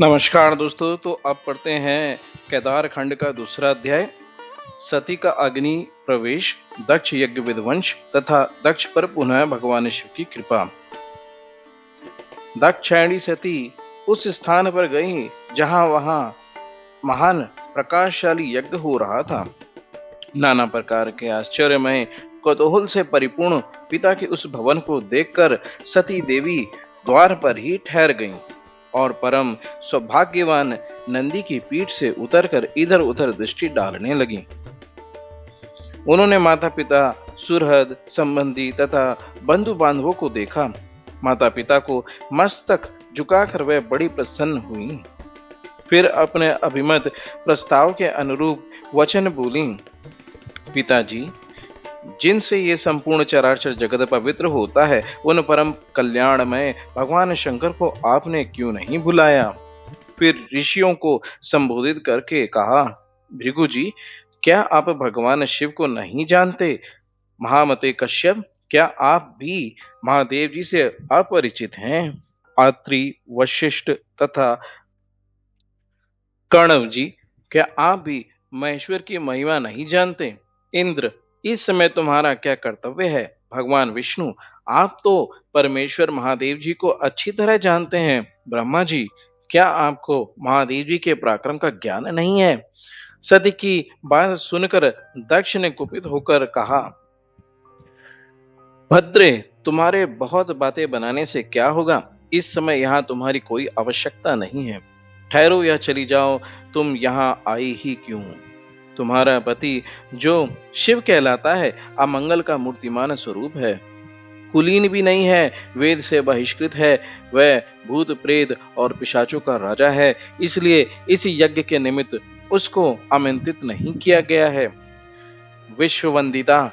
नमस्कार दोस्तों। तो अब पढ़ते हैं केदार खंड का दूसरा अध्याय, सती का अग्नि प्रवेश, दक्ष यज्ञ विध्वंस तथा दक्ष पर पुनः भगवान शिव की कृपा। दक्षिणी सती उस स्थान पर गई जहां वहां महान प्रकाशशाली यज्ञ हो रहा था। नाना प्रकार के आश्चर्यमय कौतूहल से परिपूर्ण पिता के उस भवन को देखकर सती देवी द्वार पर ही ठहर गईं और परम सौभाग्यवान नंदी की पीठ से उतरकर इधर उधर दृष्टि डालने लगी। उन्होंने माता पिता, सुहृद संबंधी तथा बंधु बांधवों को देखा। माता पिता को मस्तक झुकाकर वह बड़ी प्रसन्न हुई। फिर अपने अभिमत प्रस्ताव के अनुरूप वचन बोली, पिताजी, जिनसे ये संपूर्ण चराचर जगत पवित्र होता है, उन परम कल्याणमय भगवान शंकर को आपने क्यों नहीं बुलाया? फिर ऋषियों को संबोधित करके कहा, भृगु जी, क्या आप भगवान शिव को नहीं जानते? महामते कश्यप, क्या आप भी महादेव जी से अपरिचित हैं? अत्रि, वशिष्ठ तथा कर्णव जी, क्या आप भी महेश्वर की महिमा नहीं जानते? इंद्र, इस समय तुम्हारा क्या कर्तव्य है? भगवान विष्णु, आप तो परमेश्वर महादेव जी को अच्छी तरह जानते हैं। ब्रह्मा जी, क्या आपको महादेव जी के पराक्रम का ज्ञान नहीं है? सती की बात सुनकर दक्ष ने कुपित होकर कहा, भद्रे, तुम्हारे बहुत बातें बनाने से क्या होगा? इस समय यहाँ तुम्हारी कोई आवश्यकता नहीं है। ठहरो या चली जाओ, तुम यहाँ आई ही क्यों? तुम्हारा पति जो शिव कहलाता है, अमंगल का मूर्तिमान स्वरूप है, कुलीन भी नहीं है, वेद से बहिष्कृत है, वह भूत प्रेत और पिशाचों का राजा है, इसलिए इस यज्ञ के निमित्त उसको आमंत्रित नहीं किया गया है। विश्ववंदिता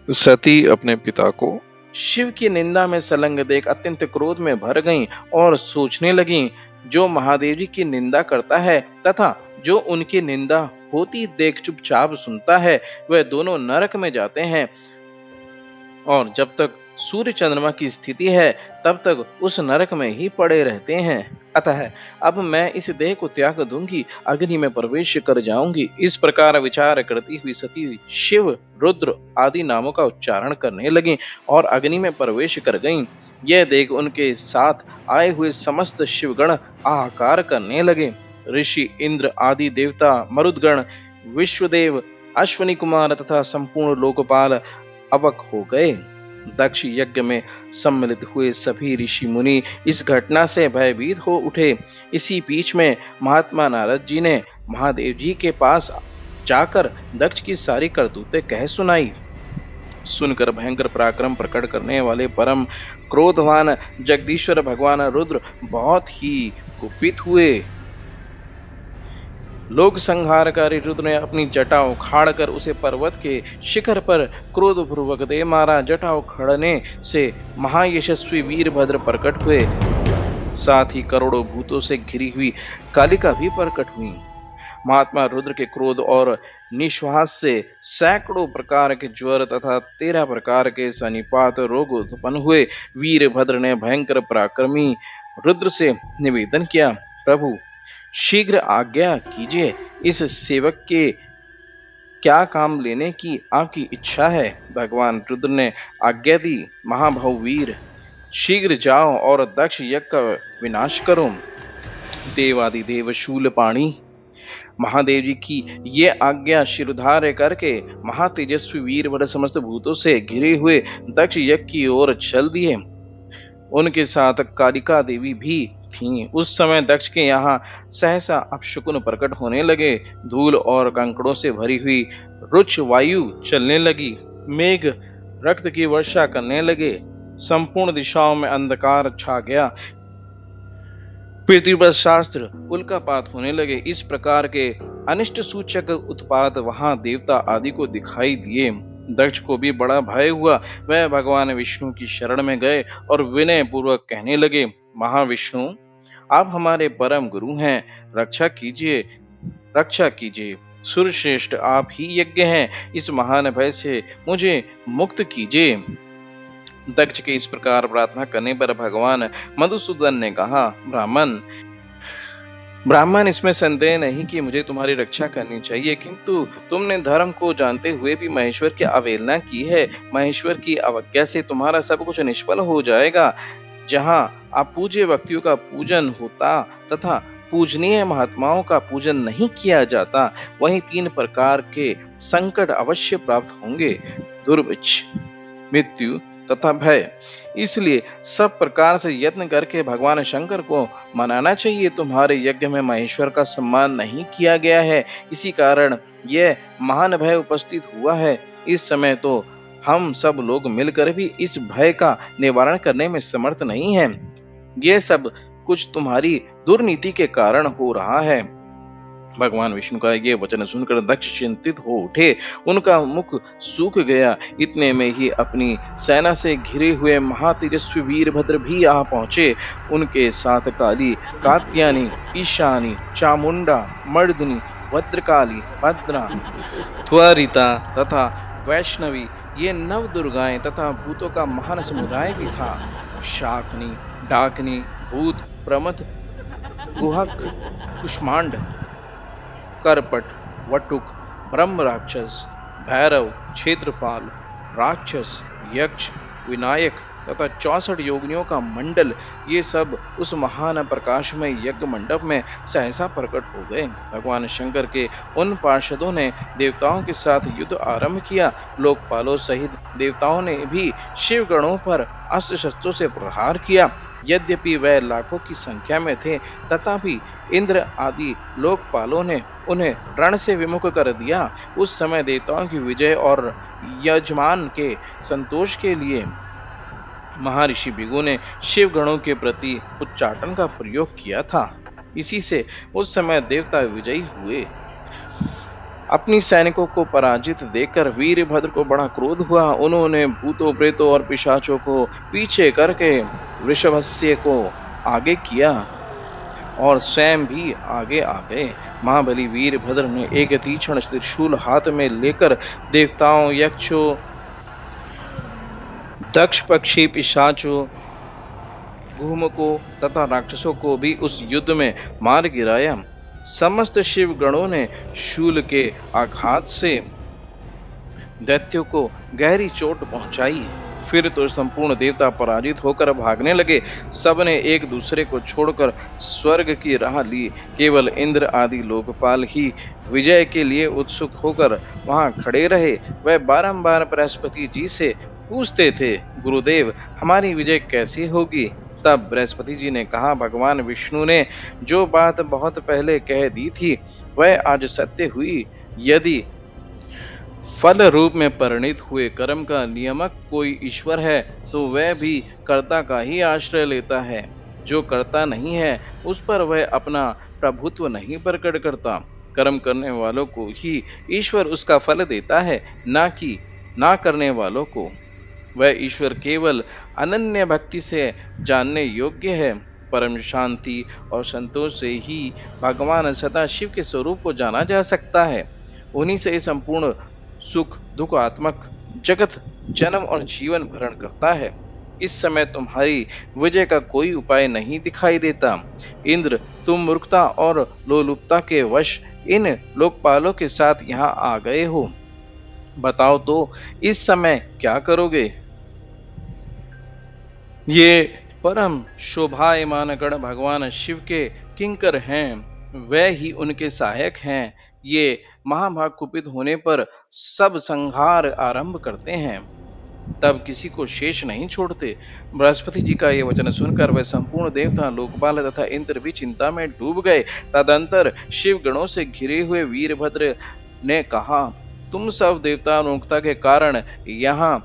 सती अपने पिता को शिव की निंदा में संलग्न देख अत्यंत क्रोध में भर गईं और सोचने लगीं, जो महादेव जी की निंदा करता है तथा जो उनकी निंदा होती देख चुपचाप सुनता है, वह दोनों नरक में जाते हैं और जब तक सूर्य चंद्रमा की स्थिति है तब तक उस नरक में ही पड़े रहते हैं। अतः अब मैं इस देह को त्याग दूंगी, अग्नि में प्रवेश कर जाऊंगी। इस प्रकार विचार करती हुई सती शिव, रुद्र आदि नामों का उच्चारण करने लगी और अग्नि में प्रवेश कर गईं। यह देख उनके साथ आए हुए समस्त शिवगण हाहाकार करने लगे। ऋषि, इंद्र आदि देवता, मरुदगण, विश्वदेव, अश्वनी कुमार तथा संपूर्ण लोकपाल अवक हो गए। दक्ष यज्ञ में सम्मिलित हुए सभी ऋषि मुनि इस घटना से भयभीत हो उठे। इसी बीच में महात्मा नारद जी ने महादेव जी के पास जाकर दक्ष की सारी करतूतें कह सुनाई। सुनकर भयंकर पराक्रम प्रकट करने वाले परम क्रोधवान जगदीश्वर भगवान रुद्र बहुत ही कुपित हुए। लोक संहारकारी रुद्र ने अपनी जटा उखाड़कर उसे पर्वत के शिखर पर क्रोधपूर्वक दे मारा। जटा उखड़ने से महायशस्वी वीरभद्र प्रकट हुए, साथ ही करोड़ों भूतों से घिरी हुई कालिका भी प्रकट हुई। महात्मा रुद्र के क्रोध और निश्वास से सैकड़ों प्रकार के ज्वर तथा 13 प्रकार के सनिपात रोग उत्पन्न हुए। वीरभद्र ने भयंकर पराक्रमी रुद्र से निवेदन किया, प्रभु, शीघ्र आज्ञा कीजिए, इस सेवक के क्या काम लेने की आपकी इच्छा है? भगवान रुद्र ने आज्ञा दी, महाभव वीर, शीघ्र जाओ और दक्ष यज्ञ का विनाश करो। देवादिदेव शूलपाणी महादेव जी की ये आज्ञा शिरोधार्य करके महातेजस्वी वीरभद्र समस्त भूतों से घिरे हुए दक्ष यज्ञ की ओर चल दिए। उनके साथ कालिका देवी भी थीं। उस समय दक्ष के यहाँ सहसा अपशकुन प्रकट होने लगे। धूल और कंकड़ों से भरी हुई रुक्ष वायु चलने लगी। मेघ रक्त की वर्षा करने लगे। संपूर्ण दिशाओं में अंधकार छा गया। पृथ्वी पर शास्त्र उल्कापात होने लगे। इस प्रकार के अनिष्ट सूचक उत्पात वहां देवता आदि को दिखाई दिए। दक्ष को भी बड़ा भय हुआ। वह भगवान विष्णु की शरण में गए और विनय पूर्वक कहने लगे, महाविष्णु, आप हमारे परम गुरु हैं, रक्षा कीजिए, रक्षा कीजिए। सुरश्रेष्ठ आप ही यज्ञ हैं, इस महान भय से मुझे मुक्त कीजिए। दक्ष के इस प्रकार प्रार्थना करने पर भगवान मधुसूदन ने कहा, ब्राह्मण, ब्राह्मण, इसमें संदेह नहीं कि मुझे तुम्हारी रक्षा करनी चाहिए, किंतु तुमने धर्म को जानते हुए भी महेश्वर की अवहेलना की है। महेश्वर की अवज्ञा से तुम्हारा सब कुछ निष्फल हो जाएगा। जहाँ अपूज्य व्यक्तियों का पूजन होता तथा पूजनीय महात्माओं का पूजन नहीं किया जाता, वहीं 3 प्रकार के संकट अवश्य प्राप्त होंगे: दुर्भिक्ष, मृत्यु तथा भय। इसलिए सब प्रकार से यत्न करके भगवान शंकर को मनाना चाहिए। तुम्हारे यज्ञ में महेश्वर का सम्मान नहीं किया गया है, इसी कारण यह महान भय उपस्थित हुआ है। इस समय तो हम सब लोग मिलकर भी इस भय का निवारण करने में समर्थ नहीं हैं। यह सब कुछ तुम्हारी दुर्नीति के कारण हो रहा है। भगवान विष्णु का ये वचन सुनकर दक्ष चिंतित हो उठे। उनका मुख सूख गया। इतने में ही अपनी सेना से घिरे हुए महातेजस्वी वीरभद्र भी आ पहुंचे। उनके साथ काली, कात्यायनी, ईशानी, चामुंडा, मर्दिनी, भद्रकाली, भद्रा, त्वरिता तथा वैष्णवी, ये 9 दुर्गाएं तथा भूतों का महान समुदाय भी था। शाकनी, डाकनी, भूत, प्रमथ, गुहक, कुष्मांड, करपट, वटुक, ब्रह्म राक्षस, भैरव, क्षेत्रपाल, राक्षस, यक्ष, विनायक तथा 64 योगिनियों का मंडल, ये सब उस महान प्रकाशमय यज्ञ मंडप में सहसा प्रकट हो गए। भगवान शंकर के उन पार्षदों ने देवताओं के साथ युद्ध आरंभ किया। लोकपालों सहित देवताओं ने भी शिव गणों पर अस्त्र शस्त्रों से प्रहार किया। यद्यपि वह लाखों की संख्या में थे, तथापि इंद्र आदि लोकपालों ने उन्हें रण से विमुख कर दिया। उस समय देवताओं की विजय और यजमान के संतोष के लिए महर्षि भृगु ने शिव गणों के प्रति उच्चाटन का प्रयोग किया था। इसी से उस समय देवता विजयी हुए। अपनी सैनिकों को पराजित देखकर वीरभद्र को बड़ा क्रोध हुआ। उन्होंने भूतों, प्रेतों और पिशाचों को पीछे करके वृषभस्य को आगे किया और स्वयं भी आगे आ गए। महाबली वीरभद्र ने एक तीक्ष्ण त्रिशूल हाथ में लेकर देवताओं, यक्षों, दक्ष पक्षी, पिशाचों, गुहमकों तथा राक्षसों को भी उस युद्ध में मार गिराया। समस्त शिव गणों ने शूल के आघात से दैत्यों को गहरी चोट पहुंचाई। फिर तो संपूर्ण देवता पराजित होकर भागने लगे। सबने एक दूसरे को छोड़कर स्वर्ग की राह ली। केवल इंद्र आदि लोकपाल ही विजय के लिए उत्सुक होकर वहां खड़े रहे। वह बारंबार बृहस्पति जी से पूछते थे, गुरुदेव, हमारी विजय कैसी होगी? तब बृहस्पति जी ने कहा, भगवान विष्णु ने जो बात बहुत पहले कह दी थी, वह आज सत्य हुई। यदि फल रूप में परिणित हुए कर्म का नियामक कोई ईश्वर है, तो वह भी कर्ता का ही आश्रय लेता है। जो कर्ता नहीं है, उस पर वह अपना प्रभुत्व नहीं प्रकट करता। कर्म करने वालों को ही ईश्वर उसका फल देता है, ना कि ना करने वालों को। वह ईश्वर केवल अनन्य भक्ति से जानने योग्य है। परम शांति और संतोष से ही भगवान सदा शिव के स्वरूप को जाना जा सकता है। उन्हीं से संपूर्ण सुख दुख आत्मक जगत जन्म और जीवन भरण करता है। इस समय तुम्हारी विजय का कोई उपाय नहीं दिखाई देता। इंद्र, तुम मूर्खता और लोलुपता के वश इन लोकपालों के साथ यहाँ आ गए हो। बताओ तो इस समय क्या करोगे? ये परम शोभायमान गण भगवान शिव के किंकर हैं, वे ही उनके सहायक हैं। ये महाभाग कुपित होने पर सब संहार आरंभ करते हैं, तब किसी को शेष नहीं छोड़ते। बृहस्पति जी का ये वचन सुनकर वह संपूर्ण देवता, लोकपाल तथा इंद्र भी चिंता में डूब गए। तदंतर शिव गणों से घिरे हुए वीरभद्र ने कहा, तुम सब देवता मूर्खता के कारण यहाँ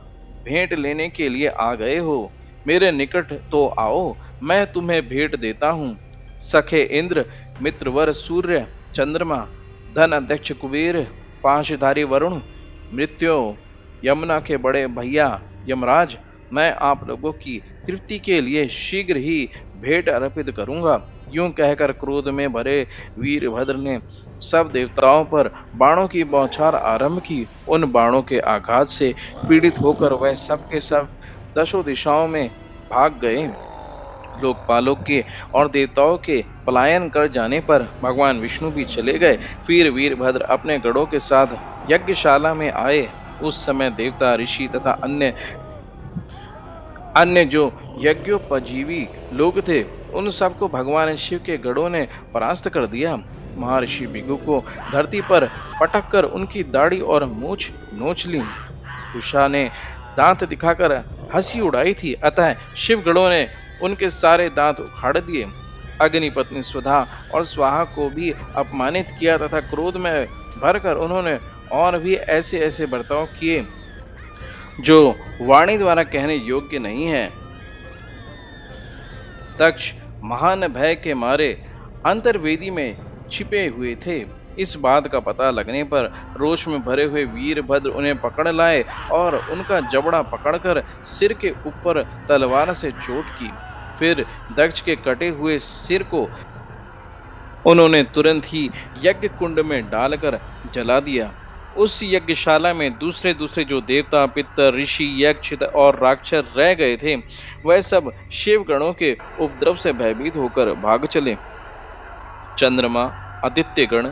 भेंट लेने के लिए आ गए हो। मेरे निकट तो आओ, मैं तुम्हें भेंट देता हूँ। सखे इंद्र, मित्रवर सूर्य, चंद्रमा, धन अध्यक्ष कुबेर, पाशधारी वरुण, मृत्यु, यमुना के बड़े भैया यमराज, मैं आप लोगों की तृप्ति के लिए शीघ्र ही भेंट अर्पित करूंगा। यूं कहकर क्रोध में भरे वीरभद्र ने सब देवताओं पर बाणों की बौछार आरंभ की। उन बाणों के आघात से पीड़ित होकर वह सब के सब दशों दिशाओं में भाग गए। लोकपालों के और देवताओं के पलायन कर जाने पर भगवान विष्णु भी चले गए। फिर वीरभद्र अपने गढ़ों के साथ यज्ञशाला में आए। उस समय देवता, ऋषि तथा अन्य अन्य जो यज्ञोपजीवी लोग थे, उन सबको भगवान शिव के गढ़ों ने परास्त कर दिया। महर्षि भृगु को धरती पर पटक कर उनकी दाढ़ी और मूछ नोच ली। उषा ने दांत दिखाकर हंसी उड़ाई थी, अतः शिवगणों ने उनके सारे दांत उखाड़ दिए। अग्निपत्नी स्वधा और स्वाहा को भी अपमानित किया तथा क्रोध में भरकर उन्होंने और भी ऐसे ऐसे बर्ताव किए जो वाणी द्वारा कहने योग्य नहीं है। दक्ष महान भय के मारे अंतर्वेदी में छिपे हुए थे। इस बात का पता लगने पर रोष में भरे हुए वीरभद्र उन्हें पकड़ लाए और उनका जबड़ा पकड़कर सिर के ऊपर तलवार से चोट की। फिर दक्ष के कटे हुए सिर को उन्होंने तुरंत ही यज्ञ कुंड में डालकर जला दिया। उस यज्ञशाला में दूसरे दूसरे जो देवता, पितर, ऋषि, यक्ष और राक्षस रह गए थे, वह सब शिवगणों के उपद्रव से भयभीत होकर भाग चले। चंद्रमा, आदित्यगण,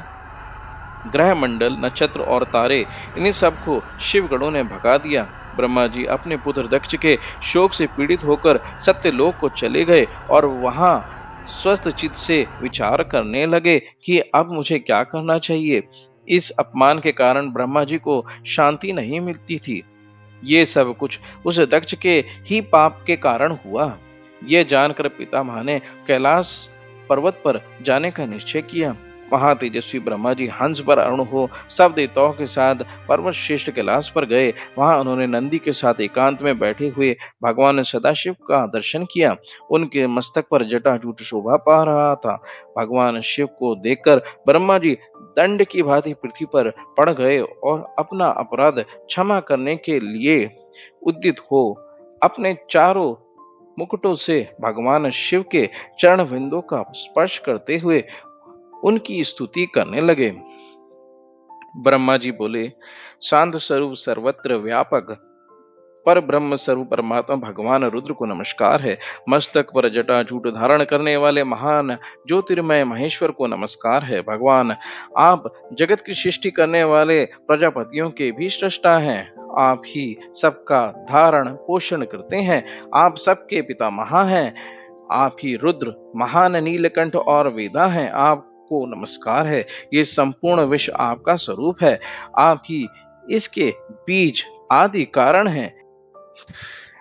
ग्रह मंडल, नक्षत्र और तारे, इन्हीं सबको शिवगणों ने भगा दिया। ब्रह्मा जी अपने पुत्र दक्ष के शोक से पीड़ित होकर सत्यलोक को चले गए और वहां स्वस्थ चित्त से विचार करने लगे कि अब मुझे क्या करना चाहिए। इस अपमान के कारण ब्रह्मा जी को शांति नहीं मिलती थी। ये सब कुछ उस दक्ष के ही पाप के कारण हुआ। यह जानकर पितामह ने कैलाश पर्वत पर जाने का निश्चय किया। वहां तेजस्वी ब्रह्मा जी हंस पर अरुण हो सब देवताओं के साथ पर्वत श्रेष्ठ कैलाश पर गए। वहां उन्होंने नंदी के साथ एकांत में बैठे हुए भगवान सदाशिव का दर्शन किया। उनके मस्तक पर जटाजूट शोभा पा रहा था। भगवान शिव को देखकर ब्रह्मा जी दंड की भांति पृथ्वी पर पड़ गए और अपना अपराध क्षमा करने के लिए उद्यत हो अपने चारों मुकुटों से भगवान शिव के चरण बिंदु का स्पर्श करते हुए उनकी स्तुति करने लगे। ब्रह्मा जी बोले, शांत स्वरूप सर्वत्र व्यापक पर ब्रह्म स्वरूप परमात्मा भगवान रुद्र को नमस्कार है। मस्तक पर जटाजूट धारण करने वाले महान ज्योतिर्मय महेश्वर को नमस्कार है। भगवान, आप जगत की सृष्टि करने वाले प्रजापतियों के भी सृष्टा हैं। आप ही सबका धारण पोषण करते हैं। आप सबके पितामह हैं। आप ही रुद्र, महान नीलकंठ और वेदा हैं। आपको नमस्कार है। ये संपूर्ण विश्व आपका स्वरूप है। आप ही इसके बीज आदि कारण हैं।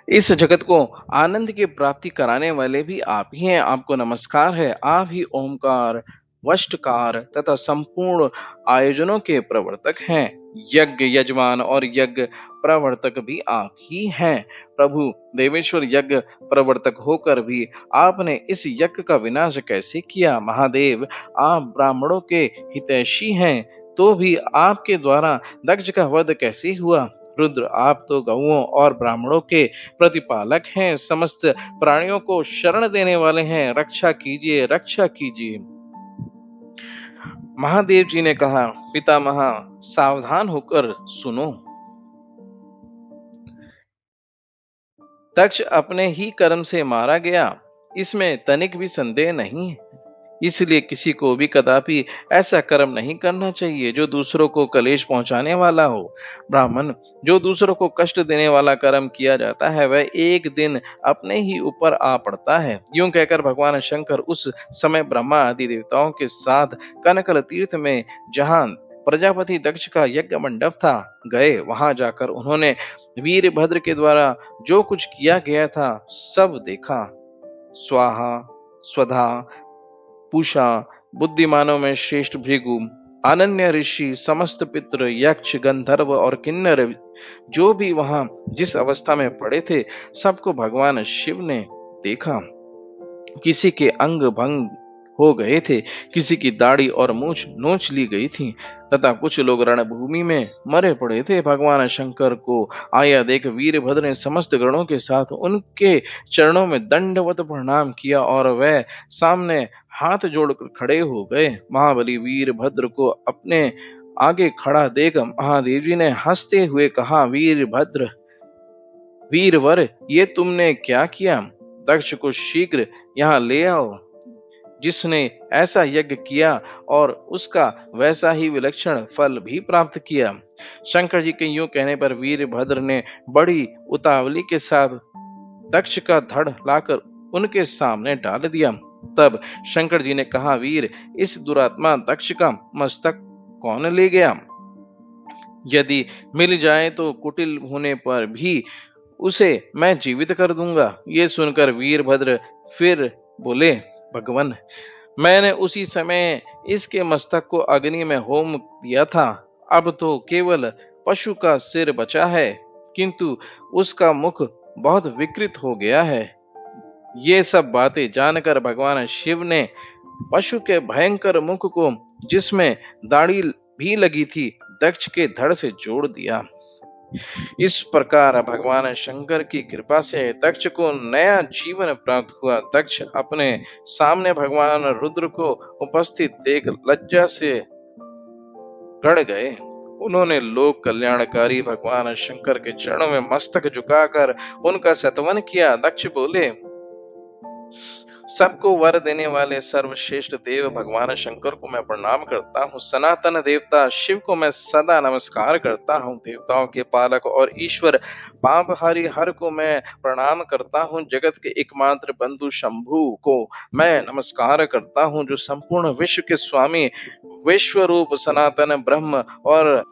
इस जगत को आनंद की प्राप्ति कराने वाले भी आप ही हैं। आपको नमस्कार है। आप ही ओमकार, वष्टकार तथा संपूर्ण आयोजनों के प्रवर्तक हैं। यज्ञ यजमान और यज्ञ प्रवर्तक भी आप ही हैं। प्रभु देवेश्वर यज्ञ प्रवर्तक होकर भी आपने इस यज्ञ का विनाश कैसे किया। महादेव, आप ब्राह्मणों के हितैषी हैं, तो भी आपके द्वारा दक्ष का वध कैसे हुआ। रुद्र, आप तो गौओं और ब्राह्मणों के प्रतिपालक हैं। समस्त प्राणियों को शरण देने वाले हैं। रक्षा कीजिए, रक्षा कीजिए। महादेव जी ने कहा, पितामह, सावधान होकर सुनो। दक्ष अपने ही कर्म से मारा गया, इसमें तनिक भी संदेह नहीं। इसलिए किसी को भी कदापि ऐसा कर्म नहीं करना चाहिए जो दूसरों को कलेश पहुंचाने वाला हो। ब्राह्मण, जो दूसरों को कष्ट देने वाला कर्म किया जाता है, वह एक दिन अपने ही ऊपर आ पड़ता है। यूं कहकर भगवान शंकर उस समय ब्रह्मा आदि देवताओं के साथ कनकल तीर्थ में, जहां प्रजापति दक्ष का यज्ञ मंडप था, गए। वहां जाकर उन्होंने वीरभद्र के द्वारा जो कुछ किया गया था सब देखा। स्वाहा, स्वधा, पूषा, बुद्धिमानों में श्रेष्ठ भृगु, अनन्य ऋषि, समस्त पितृ, यक्ष, गंधर्व और किन्नर जो भी वहां जिस अवस्था में पड़े थे, सबको भगवान शिव ने देखा। किसी के अंग भंग हो गए थे, किसी की दाढ़ी और मूछ नोच ली गई थी तथा कुछ लोग रणभूमि में मरे पड़े थे। भगवान शंकर को आया देख वीरभद्र ने समस्त गणों के साथ उनके चरणों में दंडवत प्रणाम किया और वह सामने हाथ जोड़कर खड़े हो गए। महाबली वीरभद्र को अपने आगे खड़ा देख महादेव जी ने हंसते हुए कहा, वीरभद्र, वीरवर, ये तुमने क्या किया। दक्ष को शीघ्र यहाँ ले आओ, जिसने ऐसा यज्ञ किया और उसका वैसा ही विलक्षण फल भी प्राप्त किया। शंकर जी के यूं कहने पर वीरभद्र ने बड़ी उतावली के साथ दक्ष का धड़ लाकर उनके सामने डाल दिया। तब शंकर जी ने कहा, वीर, इस दुरात्मा दक्ष का मस्तक कौन ले गया? यदि मिल जाए तो कुटिल होने पर भी उसे मैं जीवित कर दूंगा। ये सुनकर वीरभद्र फिर बोले, भगवान, मैंने उसी समय इसके मस्तक को अग्नि में होम दिया था। अब तो केवल पशु का सिर बचा है, किंतु उसका मुख बहुत विकृत हो गया है। ये सब बातें जानकर भगवान शिव ने पशु के भयंकर मुख को, जिसमें दाढ़ी भी लगी थी, दक्ष के धड़ से जोड़ दिया। इस प्रकार भगवान शंकर की कृपा से दक्ष को नया जीवन प्राप्त हुआ। दक्ष अपने सामने भगवान रुद्र को उपस्थित देख लज्जा से गड़ गए। उन्होंने लोक कल्याणकारी भगवान शंकर के चरणों में मस्तक झुकाकर उनका सत्वन किया। दक्ष बोले, सबको वर देने वाले सर्वश्रेष्ठ देव भगवान शंकर को मैं प्रणाम करता हूँ। सनातन देवता शिव को मैं सदा नमस्कार करता हूँ। देवताओं के पालक और ईश्वर पापहारी हर को मैं प्रणाम करता हूँ। जगत के एकमात्र बंधु शंभु को मैं नमस्कार करता हूँ, जो संपूर्ण विश्व के स्वामी, विश्व रूप सनातन ब्रह्म और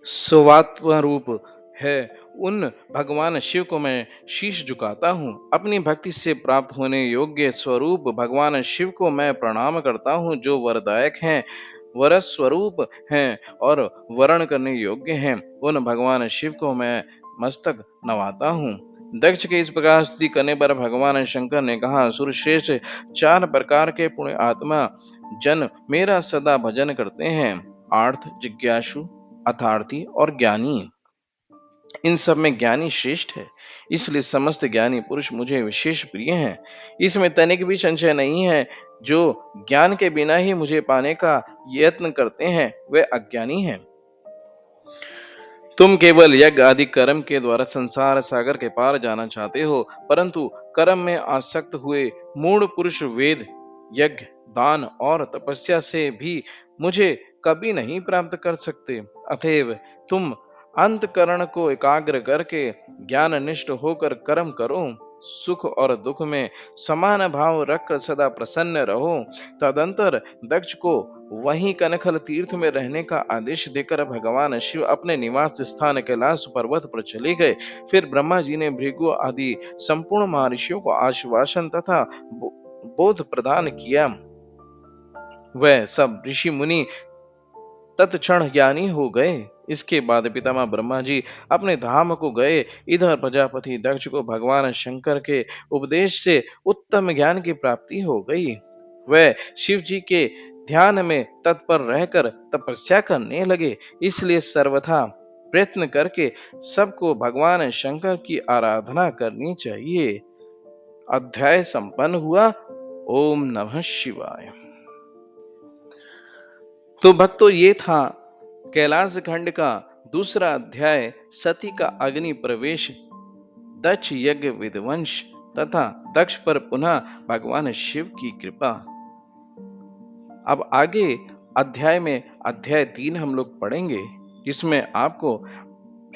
स्वात्म रूप है। उन भगवान शिव को मैं शीश झुकाता हूँ। अपनी भक्ति से प्राप्त होने योग्य स्वरूप भगवान शिव को मैं प्रणाम करता हूँ, जो वरदायक हैं, वर स्वरूप हैं और वरण करने योग्य हैं। उन भगवान शिव को मैं मस्तक नवाता हूँ। दक्ष के इस प्रकार स्तुति करने पर भगवान शंकर ने कहा, सुरश्रेष्ठ, 4 प्रकार के पुण्य आत्मा जन मेरा सदा भजन करते हैं। आर्थ, जिज्ञासु, अर्थार्थी और ज्ञानी। इन सब में ज्ञानी श्रेष्ठ है, इसलिए समस्त ज्ञानी पुरुष मुझे विशेष प्रिय हैं। इसमें तनिक भी संशय नहीं है। जो ज्ञान के बिना ही मुझे पाने का यत्न करते हैं, वे अज्ञानी हैं। तुम केवल यज्ञ आदि कर्म के द्वारा संसार सागर के पार जाना चाहते हो, परंतु कर्म में आसक्त हुए मूढ़ पुरुष वेद, यज्ञ, दान और तपस्या से भी मुझे कभी नहीं प्राप्त कर सकते। अतएव तुम अंतकरण को एकाग्र करके ज्ञान निष्ठ होकर कर्म करो। सुख और दुख में समान भाव रखकर सदा प्रसन्न रहो। तदंतर दक्ष को वहीं कनखल तीर्थ में रहने का आदेश देकर भगवान शिव अपने निवास स्थान कैलाश पर्वत पर चले गए। फिर ब्रह्मा जी ने भृगु आदि संपूर्ण महर्षियों को आश्वासन तथा बोध प्रदान किया। वह सब ऋषि मुनि तत्क्षण ज्ञानी हो गए। इसके बाद पितामह ब्रह्मा जी अपने धाम को गए। इधर प्रजापति दक्ष को भगवान शंकर के उपदेश से उत्तम ज्ञान की प्राप्ति हो गई। वह शिव जी के ध्यान में तत्पर रहकर तपस्या करने लगे। इसलिए सर्वथा प्रयत्न करके सबको भगवान शंकर की आराधना करनी चाहिए। अध्याय संपन्न हुआ। ओम नमः शिवाय। तो भक्तों, ये था कैलाश खंड का दूसरा अध्याय, सती का अग्नि प्रवेश, दक्ष यज्ञ विध्वंस तथा दक्ष पर पुनः भगवान शिव की कृपा। अब आगे अध्याय में अध्याय 3 हम लोग पढ़ेंगे, जिसमें आपको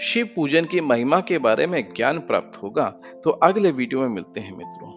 शिव पूजन की महिमा के बारे में ज्ञान प्राप्त होगा। तो अगले वीडियो में मिलते हैं मित्रों।